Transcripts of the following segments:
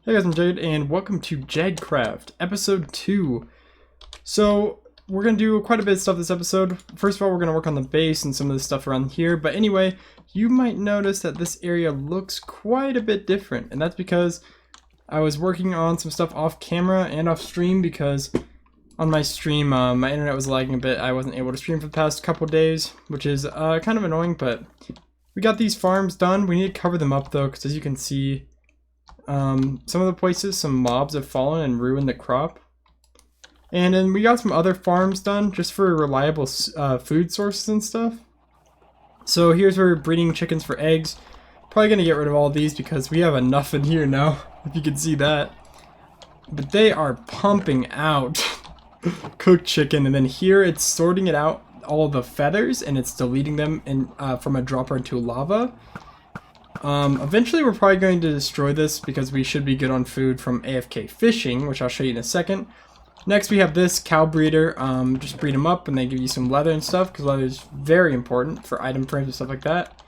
Hey guys, I'm Jagged, and welcome to JaggCraft, episode 2. So, we're going to do quite a bit of stuff this episode. First of all, we're going to work on the base and some of the stuff around here. But anyway, you might notice that this area looks quite a bit different. And that's because I was working on some stuff off camera and off stream, because on my stream, my internet was lagging a bit. I wasn't able to stream for the past couple days, which is kind of annoying. But we got these farms done. We need to cover them up though, because as you can see, some of the places some mobs have fallen and ruined the crop, and then we got some other farms done just for reliable food sources and stuff. So here's where we're breeding chickens for eggs. Probably gonna get rid of all these because we have enough in here now, if you can see that. But they are pumping out cooked chicken, and then here it's sorting it out, all the feathers, and it's deleting them in from a dropper into lava. Eventually we're probably going to destroy this because we should be good on food from AFK fishing, which I'll show you in a second. Next we have this cow breeder. Just breed them up and they give you some leather and stuff, because leather is very important for item frames and stuff like that.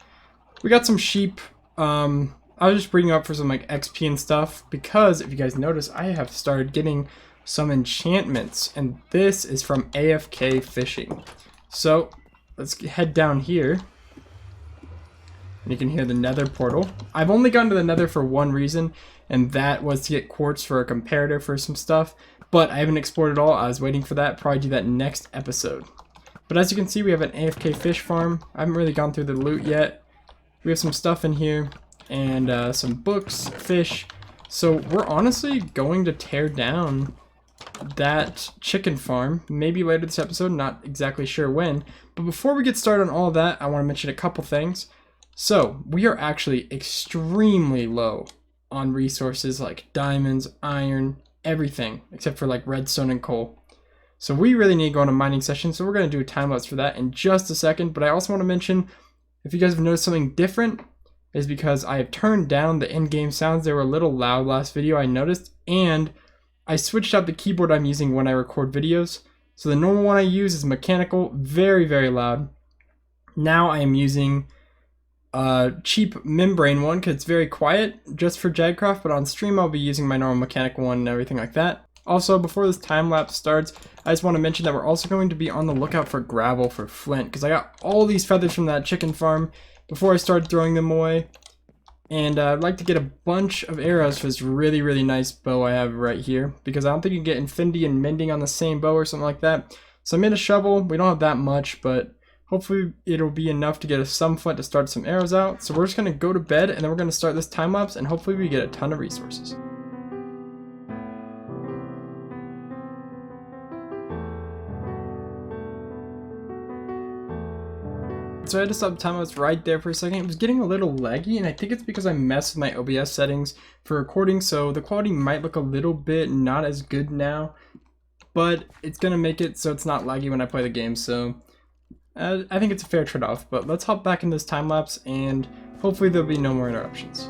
We got some sheep. I was just breeding up for some like XP and stuff, because if you guys notice, I have started getting some enchantments, and this is from AFK fishing. So let's head down here. And you can hear the nether portal. I've only gone to the nether for one reason, and that was to get quartz for a comparator for some stuff. But I haven't explored it all. I was waiting for that. Probably do that next episode. But as you can see, we have an AFK fish farm. I haven't really gone through the loot yet. We have some stuff in here, and some books, fish. So we're honestly going to tear down that chicken farm, maybe later this episode, not exactly sure when. But before we get started on all of that, I want to mention a couple things. So, we are actually extremely low on resources like diamonds, iron, everything, except for like redstone and coal. So we really need to go on a mining session, so we're going to do a time lapse for that in just a second. But I also want to mention, if you guys have noticed something different, is because I have turned down the in-game sounds. They were a little loud last video, I noticed, and I switched out the keyboard I'm using when I record videos. So the normal one I use is mechanical, very, very loud. Now I am using cheap membrane one because it's very quiet just for JaggCraft, but on stream I'll be using my normal mechanical one and everything like that. Also, before this time lapse starts, I just want to mention that we're also going to be on the lookout for gravel for flint, because I got all these feathers from that chicken farm before I started throwing them away, and I'd like to get a bunch of arrows for this really, really nice bow I have right here, because I don't think you can get infinity and mending on the same bow or something like that. So I made a shovel. We don't have that much, but hopefully it'll be enough to get us some flint to start some arrows out. So we're just going to go to bed, and then we're going to start this time lapse, and hopefully we get a ton of resources. So I had to stop the time lapse right there for a second. It was getting a little laggy, and I think it's because I messed with my OBS settings for recording, so the quality might look a little bit not as good now, but it's going to make it so it's not laggy when I play the game. So I think it's a fair trade-off, but let's hop back into this time lapse, and hopefully there'll be no more interruptions.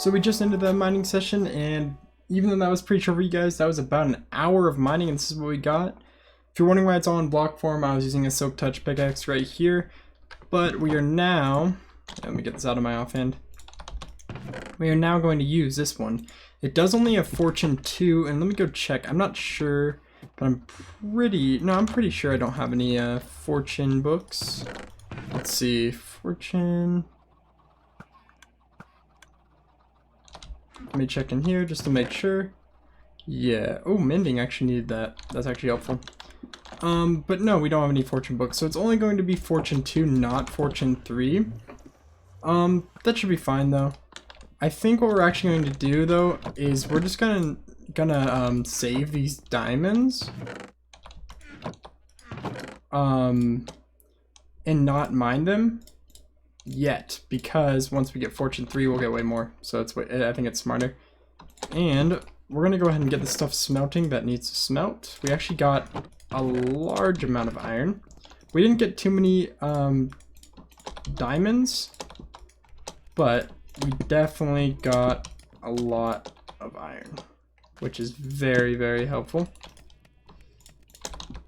So we just ended the mining session, and even though that was pretty short for you guys, that was about an hour of mining, and this is what we got. If you're wondering why it's all in block form, I was using a silk touch pickaxe right here. But we are now, let me get this out of my offhand. We are now going to use this one. It does only have Fortune 2, and let me go check. I'm not sure, but I'm pretty sure I don't have any Fortune books. Let's see, Fortune. Let me check in here just to make sure. Yeah, oh, Mending actually needed that. That's actually helpful. But no, we don't have any Fortune books, so it's only going to be Fortune 2, not Fortune 3. That should be fine though. I think what we're actually going to do though is we're just gonna save these diamonds. And not mine them yet, because once we get Fortune 3 we'll get way more. So I think it's smarter. And we're gonna go ahead and get the stuff smelting that needs to smelt. We actually got a large amount of iron. We didn't get too many diamonds, but we definitely got a lot of iron, which is very, very helpful.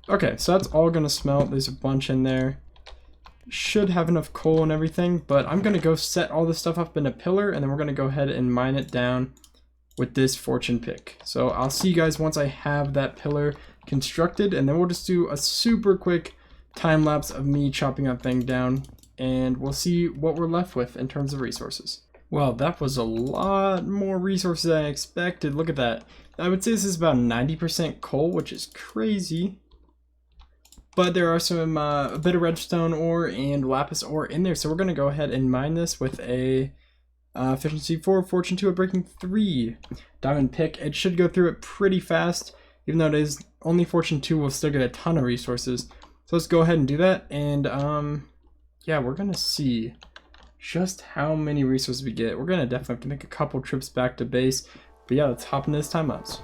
Okay, so that's all gonna smelt. There's a bunch in there. Should have enough coal and everything, but I'm gonna go set all this stuff up in a pillar, and then we're gonna go ahead and mine it down with this fortune pick. So I'll see you guys once I have that pillar constructed, and then we'll just do a super quick time lapse of me chopping that thing down, and we'll see what we're left with in terms of resources. Well, that was a lot more resources than I expected. Look at that. I would say this is about 90% coal, which is crazy. But there are some a bit of redstone ore and lapis ore in there, so we're going to go ahead and mine this with a efficiency 4, fortune 2, a breaking 3 diamond pick. It should go through it pretty fast, even though it is only fortune 2, we'll still get a ton of resources. So let's go ahead and do that, and yeah, we're going to see just how many resources we get. We're going to definitely have to make a couple trips back to base, but yeah, let's hop into this time lapse.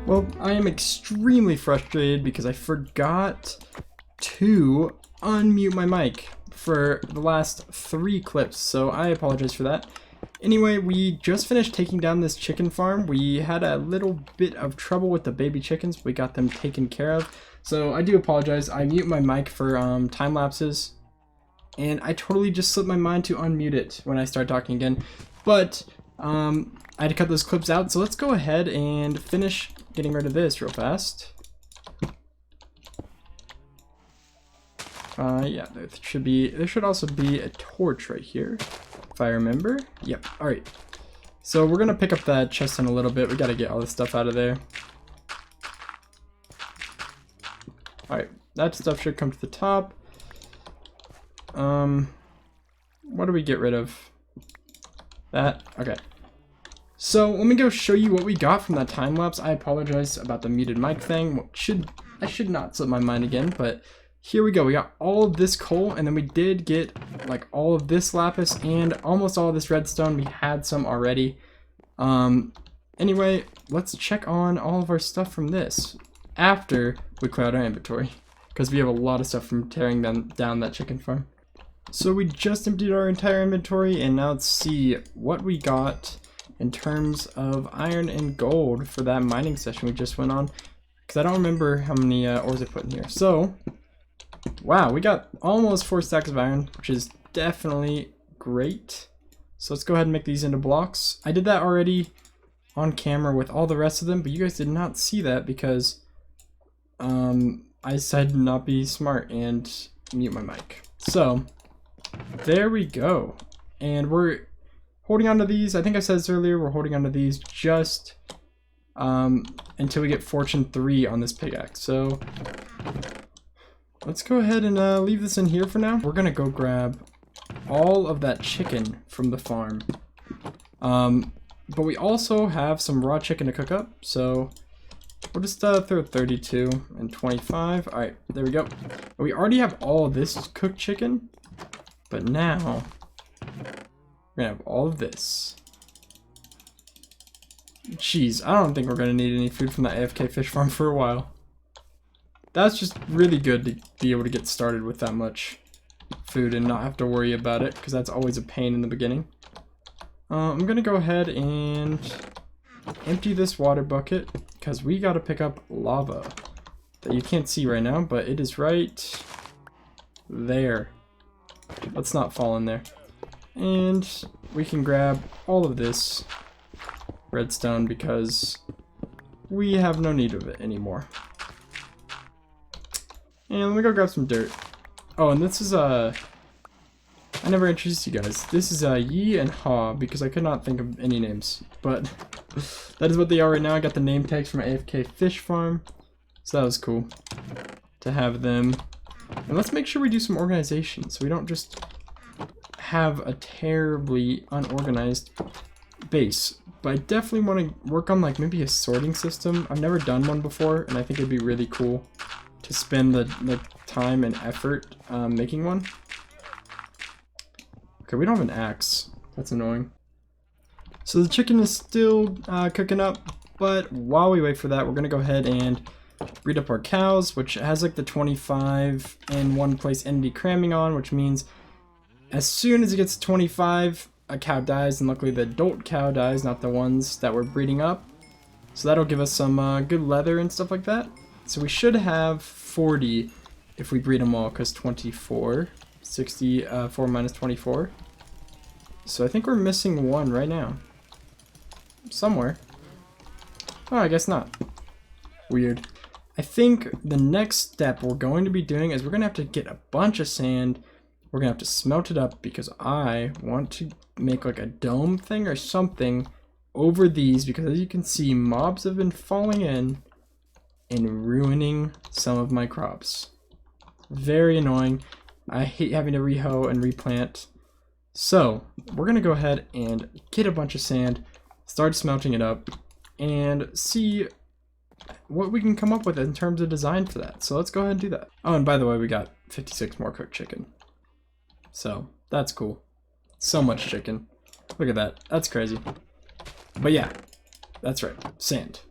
Well, I am extremely frustrated because I forgot to unmute my mic for the last 3 clips, so I apologize for that. Anyway, we just finished taking down this chicken farm. We had a little bit of trouble with the baby chickens, but we got them taken care of. So I do apologize. I mute my mic for time lapses, and I totally just slipped my mind to unmute it when I start talking again. But I had to cut those clips out, so let's go ahead and finish getting rid of this real fast. Yeah, there should also be a torch right here, if I remember. Yep, alright. So we're gonna pick up that chest in a little bit. We gotta get all this stuff out of there. Alright, that stuff should come to the top. What do we get rid of? That? Okay. So let me go show you what we got from that time lapse. I apologize about the muted mic thing. I should not slip my mind again, but here we go. We got all of this coal, and then we did get like all of this lapis and almost all of this redstone. We had some already. Anyway, let's check on all of our stuff from this after we clear out our inventory, because we have a lot of stuff from tearing down that chicken farm. So we just emptied our entire inventory, and now let's see what we got in terms of iron and gold for that mining session we just went on, because I don't remember how many ores I put in here. So, wow, we got almost 4 stacks of iron, which is definitely great. So let's go ahead and make these into blocks. I did that already on camera with all the rest of them, but you guys did not see that because I decided to not be smart and mute my mic. So, there we go. And we're holding on to these. I think I said this earlier, we're holding on to these just until we get fortune 3 on this pickaxe. So let's go ahead and leave this in here for now. We're gonna go grab all of that chicken from the farm, but we also have some raw chicken to cook up, so we'll just throw 32 and 25. All right, there we go. We already have all of this cooked chicken, but now we're gonna have all of this. Jeez, I don't think we're gonna need any food from that AFK fish farm for a while. That's just really good to be able to get started with that much food and not have to worry about it, because that's always a pain in the beginning. I'm gonna go ahead and empty this water bucket, because we gotta pick up lava that you can't see right now, but it is right there. Let's not fall in there. And we can grab all of this redstone because we have no need of it anymore. And let me go grab some dirt. Oh, and this is I never introduced you guys. This is Yi and Ha, because I could not think of any names, but that is what they are right now. I got the name tags from AFK Fish Farm, so that was cool to have them. And let's make sure we do some organization, so we don't just have a terribly unorganized base. But I definitely want to work on like maybe a sorting system. I've never done one before, and I think it'd be really cool to spend the time and effort making one. Okay, we don't have an axe. That's annoying. So the chicken is still cooking up, but while we wait for that, we're gonna go ahead and breed up our cows, which has like the 25 in one place entity cramming on, which means as soon as it gets to 25, a cow dies, and luckily the adult cow dies, not the ones that we're breeding up. So that'll give us some good leather and stuff like that. So we should have 40 if we breed them all, because 24, 64 minus 24. So I think we're missing one right now. Somewhere. Oh, I guess not. Weird. I think the next step we're going to be doing is we're going to have to get a bunch of sand. We're going to have to smelt it up because I want to make like a dome thing or something over these, because as you can see, mobs have been falling in and ruining some of my crops. Very annoying. I hate having to rehoe and replant. So we're going to go ahead and get a bunch of sand, start smelting it up, and see what we can come up with in terms of design for that. So let's go ahead and do that. Oh, and by the way, we got 56 more cooked chicken. So that's cool. So much chicken. Look at that. That's crazy. But yeah, that's right. Sand.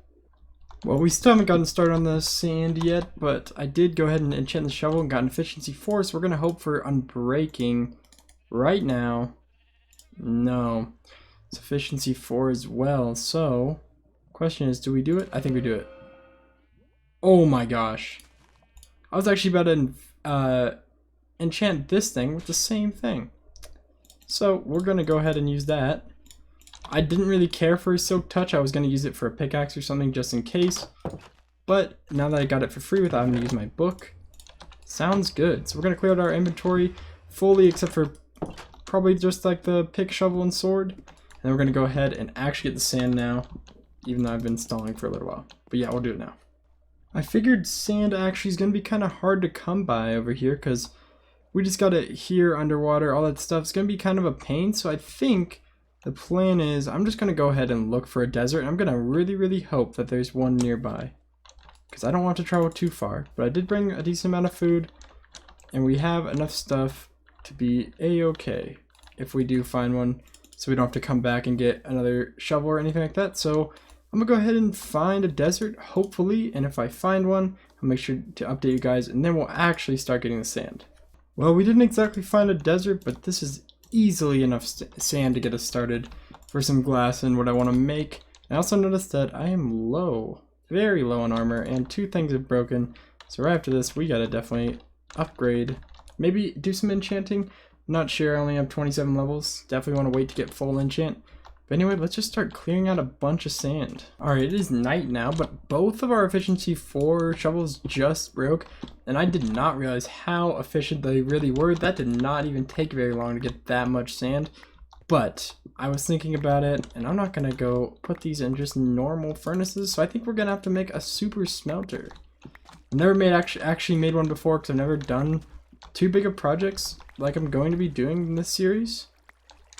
Well, we still haven't gotten started on the sand yet, but I did go ahead and enchant the shovel and got an efficiency 4, so we're going to hope for unbreaking right now. No. It's efficiency 4 as well, so question is, do we do it? I think we do it. Oh my gosh. I was actually about to enchant this thing with the same thing. So we're going to go ahead and use that. I didn't really care for a silk touch. I was going to use it for a pickaxe or something just in case. But now that I got it for free without having to use my book, sounds good. So we're going to clear out our inventory fully except for probably just like the pick, shovel, and sword. And we're going to go ahead and actually get the sand now, even though I've been stalling for a little while. But yeah, we'll do it now. I figured sand actually is going to be kind of hard to come by over here because we just got it here underwater, all that stuff. It's going to be kind of a pain, so I think the plan is I'm just going to go ahead and look for a desert. I'm going to really hope that there's one nearby because I don't want to travel too far. But I did bring a decent amount of food, and we have enough stuff to be a-okay if we do find one, so we don't have to come back and get another shovel or anything like that. So I'm gonna go ahead and find a desert, hopefully, and if I find one, I'll make sure to update you guys, and then we'll actually start getting the sand. Well, we didn't exactly find a desert, but this is easily enough sand to get us started for some glass and what I want to make. I also noticed that I am low, very low on armor, and 2 things are broken, so right after this, we gotta definitely upgrade. Maybe do some enchanting. Not sure, I only have 27 levels. Definitely want to wait to get full enchant. But anyway, let's just start clearing out a bunch of sand. Alright, it is night now, but both of our efficiency 4 shovels just broke. And I did not realize how efficient they really were. That did not even take very long to get that much sand. But I was thinking about it, and I'm not going to go put these in just normal furnaces. So I think we're going to have to make a super smelter. I've never actually made one before because I've never done too big of projects like I'm going to be doing in this series,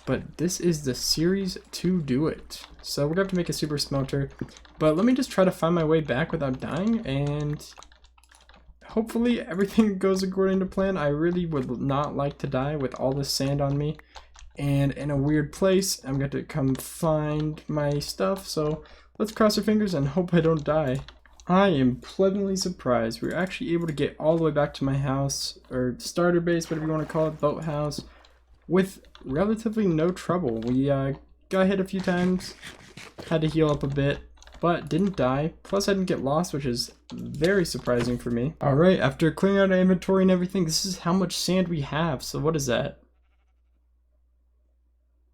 but this is the series to do it. So we're gonna have to make a super smelter, but let me just try to find my way back without dying, and hopefully everything goes according to plan. I really would not like to die with all this sand on me and in a weird place. I'm going to come find my stuff, so let's cross our fingers and hope I don't die. I am pleasantly surprised. We were actually able to get all the way back to my house, or starter base, whatever you want to call it, boathouse, with relatively no trouble. We got hit a few times, had to heal up a bit, but didn't die. Plus I didn't get lost, which is very surprising for me. Alright, after clearing out our inventory and everything, this is how much sand we have. So what is that?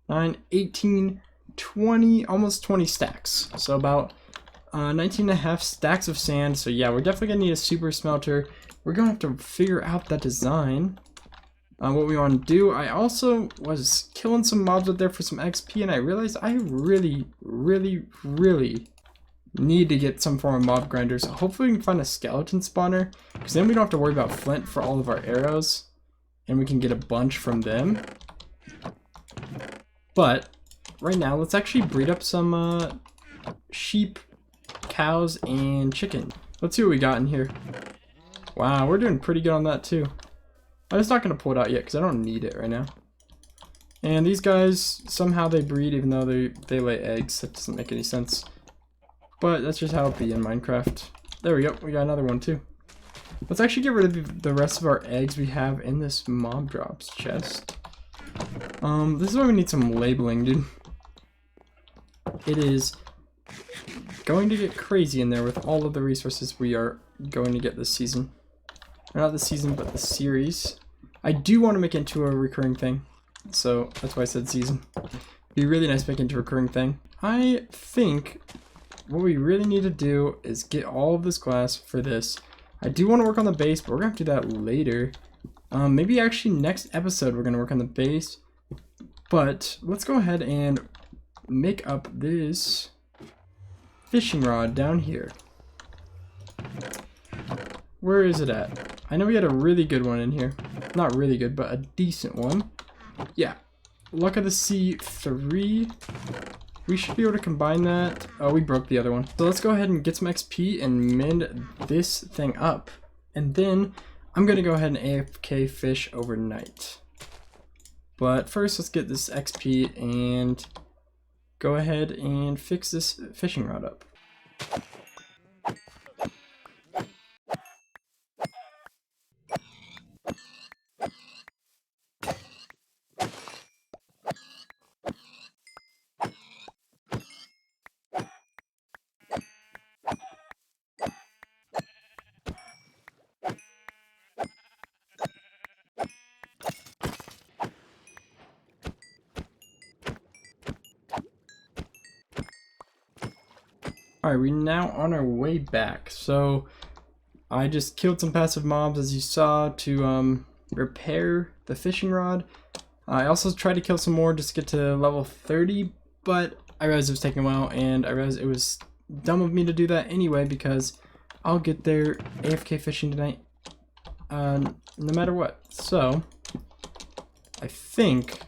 9, 18, 20, almost 20 stacks. So about 19 and a half stacks of sand. So yeah, we're definitely gonna need a super smelter. We're gonna have to figure out that design. What we want to do. I also was killing some mobs out there for some XP, and I realized I really need to get some form of mob grinder. So hopefully we can find a skeleton spawner, because then we don't have to worry about flint for all of our arrows, and we can get a bunch from them. But right now, let's actually breed up some sheep, cows, and chicken. Let's see what we got in here. Wow, we're doing pretty good on that too. I'm just not going to pull it out yet because I don't need it right now. And these guys, somehow they breed even though they lay eggs. That doesn't make any sense. But that's just how it be in Minecraft. There we go. We got another one too. Let's actually get rid of the rest of our eggs we have in this mob drops chest. This is why we need some labeling, dude. It is going to get crazy in there with all of the resources we are going to get this season. Or not this season, but the series. I do want to make it into a recurring thing. So that's why I said season. It'd be really nice to make it into a recurring thing. I think what we really need to do is get all of this glass for this. I do want to work on the base, but we're going to have to do that later. Maybe actually next episode we're going to work on the base. But let's go ahead and make up this fishing rod down here. Where is it at? I know we had a really good one in here. Not really good, but a decent one. Yeah. Luck of the Sea 3. We should be able to combine that. Oh, we broke the other one. So let's go ahead and get some XP and mend this thing up. And then I'm going to go ahead and AFK fish overnight. But first, let's get this XP and go ahead and fix this fishing rod up. Alright, we're now on our way back. So I just killed some passive mobs, as you saw, to repair the fishing rod. I also tried to kill some more just to get to level 30, but I realized it was taking a while, and I realized it was dumb of me to do that anyway, because I'll get there AFK fishing tonight no matter what. So I think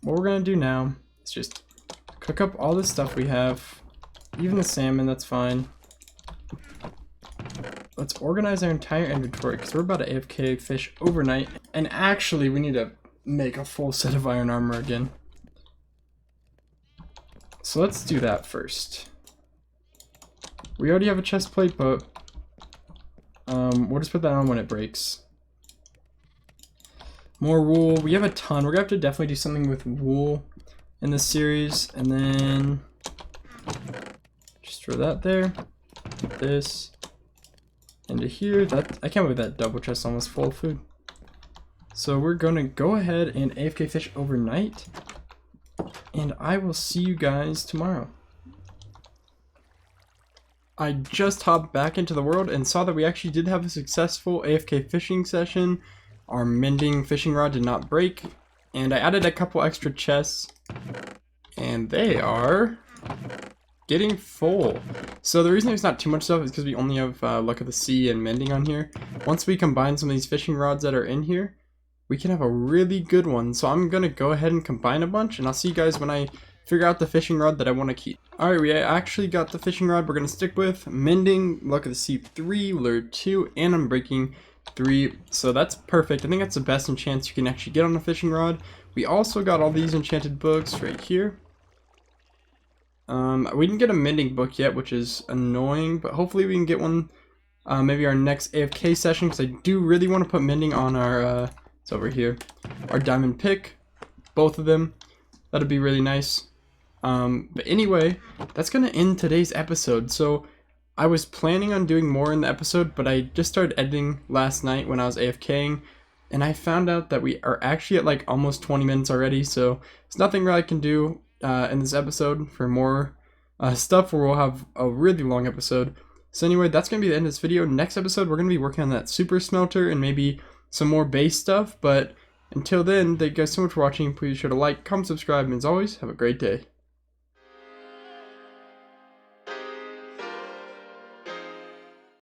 what we're going to do now is just cook up all this stuff we have. Even the salmon, that's fine. Let's organize our entire inventory because we're about to AFK fish overnight. And actually, we need to make a full set of iron armor again. So let's do that first. We already have a chest plate, but we'll just put that on when it breaks. More wool. We have a ton. We're going to have to definitely do something with wool in this series. And then just throw that there. Put this into here. That I can't believe that double chest almost full of food. So we're gonna go ahead and AFK fish overnight, and I will see you guys tomorrow. I just hopped back into the world and saw that we actually did have a successful AFK fishing session. Our mending fishing rod did not break, and I added a couple extra chests, and they are getting full. So the reason there's not too much stuff is because we only have Luck of the Sea and mending on here. Once we combine some of these fishing rods that are in here, we can have a really good one. So I'm gonna go ahead and combine a bunch, and I'll see you guys when I figure out the fishing rod that I want to keep. Alright, we actually got the fishing rod we're gonna stick with. Mending, Luck of the Sea 3, Lure 2, and Unbreaking 3. So that's perfect. I think that's the best enchant you can actually get on a fishing rod. We also got all these enchanted books right here. We didn't get a mending book yet, which is annoying, but hopefully we can get one maybe our next AFK session, because I do really want to put mending on our, it's over here, our diamond pick, both of them. That'd be really nice. But anyway, that's gonna end today's episode. So I was planning on doing more in the episode, but I just started editing last night when I was AFKing, and I found out that we are actually at like almost 20 minutes already, so there's nothing really I can do in this episode for more stuff, where we'll have a really long episode. So anyway, that's going to be the end of this video. Next episode, we're going to be working on that super smelter and maybe some more base stuff, but until then, thank you guys so much for watching. Please be sure to like, comment, subscribe, and as always, have a great day.